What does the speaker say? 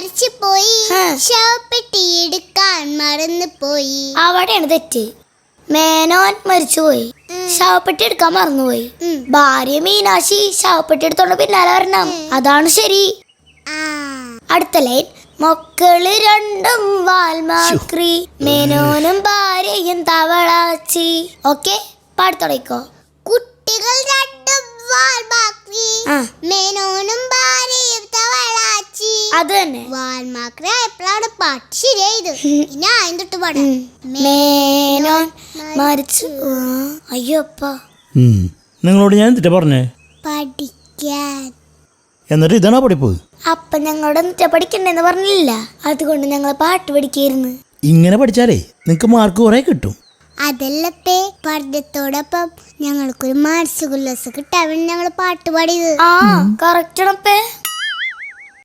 മരിച്ചുപോയി, ശവപ്പെട്ടി എടുക്കാൻ മറന്നു പോയി. അവിടെയാണ് തെറ്റ്. മേനോൻ മരിച്ചുപോയി, ശവപ്പെട്ടി എടുക്കാൻ മറന്നുപോയി. ഭാര്യ മീനാക്ഷി ശവപ്പെട്ടി എടുത്തോണ്ട് പിന്നാലെ വരണം, അതാണ് ശരി. അടുത്ത ലൈൻ, മക്കള് രണ്ടും വാൽമാക്രി, മേനോനും ഭാര്യയും തവളാച്ചി. ഓക്കെ, പാടത്തോടേക്കോ. കുട്ടികൾ രണ്ടും വാൽമാക്രി, മേനോനും ഭാര്യയും തവളാച്ചി. അത് തന്നെ, വാൽമാക്രി ആയപ്പോഴാണ് പാട്ട് ശരിയായത്. ഇനി ആദ്യം തൊട്ട് പാടാം. മേനോൻ മരിച്ചു. അയ്യോ അപ്പ, നിങ്ങളോട് ഞാൻ എന്തിട്ടാ പറഞ്ഞേ? പഠിക്കാൻ. എന്നിട്ട് ഇതാണോ പഠിപ്പ്? അപ്പ ഞങ്ങളോട് എന്നിട്ടാ പഠിക്കണ്ടെന്ന് പറഞ്ഞില്ല, അതുകൊണ്ട് ഞങ്ങൾ പാട്ട് പഠിക്കായിരുന്നു. ഇങ്ങനെ പഠിച്ചാലേ നിങ്ങക്ക് മാർക്ക് കുറെ കിട്ടും. അതല്ലപ്പേ, പഠിത്തത്തോടൊപ്പം ഞങ്ങൾക്കൊരു മാനസിക ഉല്ലാസം കിട്ടാൻ വേണ്ടി ഞങ്ങൾ പാട്ട് പാടിയത്. കറക്റ്റ് ആണപ്പേ.